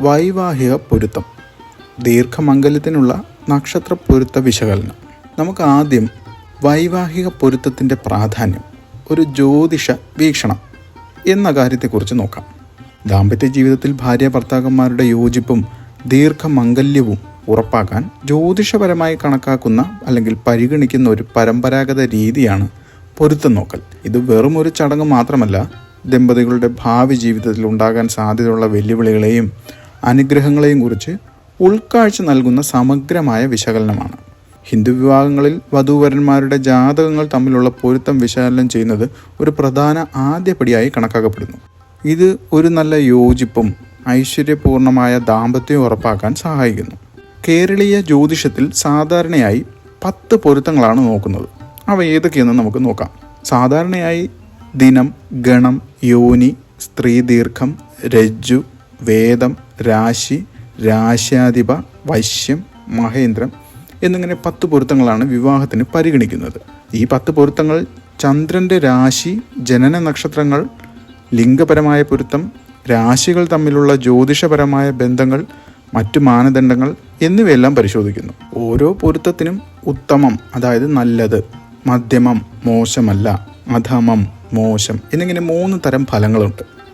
വൈവാഹിക പൊരുത്തം, ദീർഘമംഗല്യത്തിനുള്ള നക്ഷത്ര പൊരുത്ത വിശകലനം. നമുക്ക് ആദ്യം വൈവാഹിക പൊരുത്തത്തിൻ്റെ പ്രാധാന്യം, ഒരു ജ്യോതിഷ വീക്ഷണം എന്ന കാര്യത്തെക്കുറിച്ച് നോക്കാം. ദാമ്പത്യ ജീവിതത്തിൽ ഭാര്യ ഭർത്താക്കന്മാരുടെ യോജിപ്പും ദീർഘമംഗല്യവും ഉറപ്പാക്കാൻ ജ്യോതിഷപരമായി കണക്കാക്കുന്ന അല്ലെങ്കിൽ പരിഗണിക്കുന്ന ഒരു പരമ്പരാഗത രീതിയാണ് പൊരുത്തം നോക്കൽ. ഇത് വെറും ഒരു ചടങ്ങ് മാത്രമല്ല, ദമ്പതികളുടെ ഭാവി ജീവിതത്തിൽ ഉണ്ടാകാൻ സാധ്യതയുള്ള വെല്ലുവിളികളെയും അനുഗ്രഹങ്ങളെയും കുറിച്ച് ഉൾക്കാഴ്ച നൽകുന്ന സമഗ്രമായ വിശകലനമാണ്. ഹിന്ദു വിഭാഗങ്ങളിൽ വധൂവരന്മാരുടെ ജാതകങ്ങൾ തമ്മിലുള്ള പൊരുത്തം വിശകലനം ചെയ്യുന്നത് ഒരു പ്രധാന ആദ്യപടിയായി കണക്കാക്കപ്പെടുന്നു. ഇത് ഒരു നല്ല യോജിപ്പും ഐശ്വര്യപൂർണമായ ദാമ്പത്യവും ഉറപ്പാക്കാൻ സഹായിക്കുന്നു. കേരളീയ ജ്യോതിഷത്തിൽ സാധാരണയായി 10 പൊരുത്തങ്ങളാണ് നോക്കുന്നത്. അവ ഏതൊക്കെയെന്ന് നമുക്ക് നോക്കാം. സാധാരണയായി ദിനം, ഗണം, യോനി, സ്ത്രീ ദീർഘം, രജ്ജു, വേദം, രാശി, രാശ്യാധിപ, വശ്യം, മഹേന്ദ്രം എന്നിങ്ങനെ 10 പൊരുത്തങ്ങളാണ് വിവാഹത്തിന് പരിഗണിക്കുന്നത്. ഈ 10 പൊരുത്തങ്ങൾ ചന്ദ്രൻ്റെ രാശി, ജനന നക്ഷത്രങ്ങൾ, ലിംഗപരമായ പൊരുത്തം, രാശികൾ തമ്മിലുള്ള ജ്യോതിഷപരമായ ബന്ധങ്ങൾ, മറ്റു മാനദണ്ഡങ്ങൾ എന്നിവയെല്ലാം പരിശോധിക്കുന്നു. ഓരോ പൊരുത്തത്തിനും ഉത്തമം, അതായത് നല്ലത്, മധ്യമം, മോശമല്ല, അധമം, മോശം എന്നിങ്ങനെ 3 തരം ഫലങ്ങളുണ്ട്.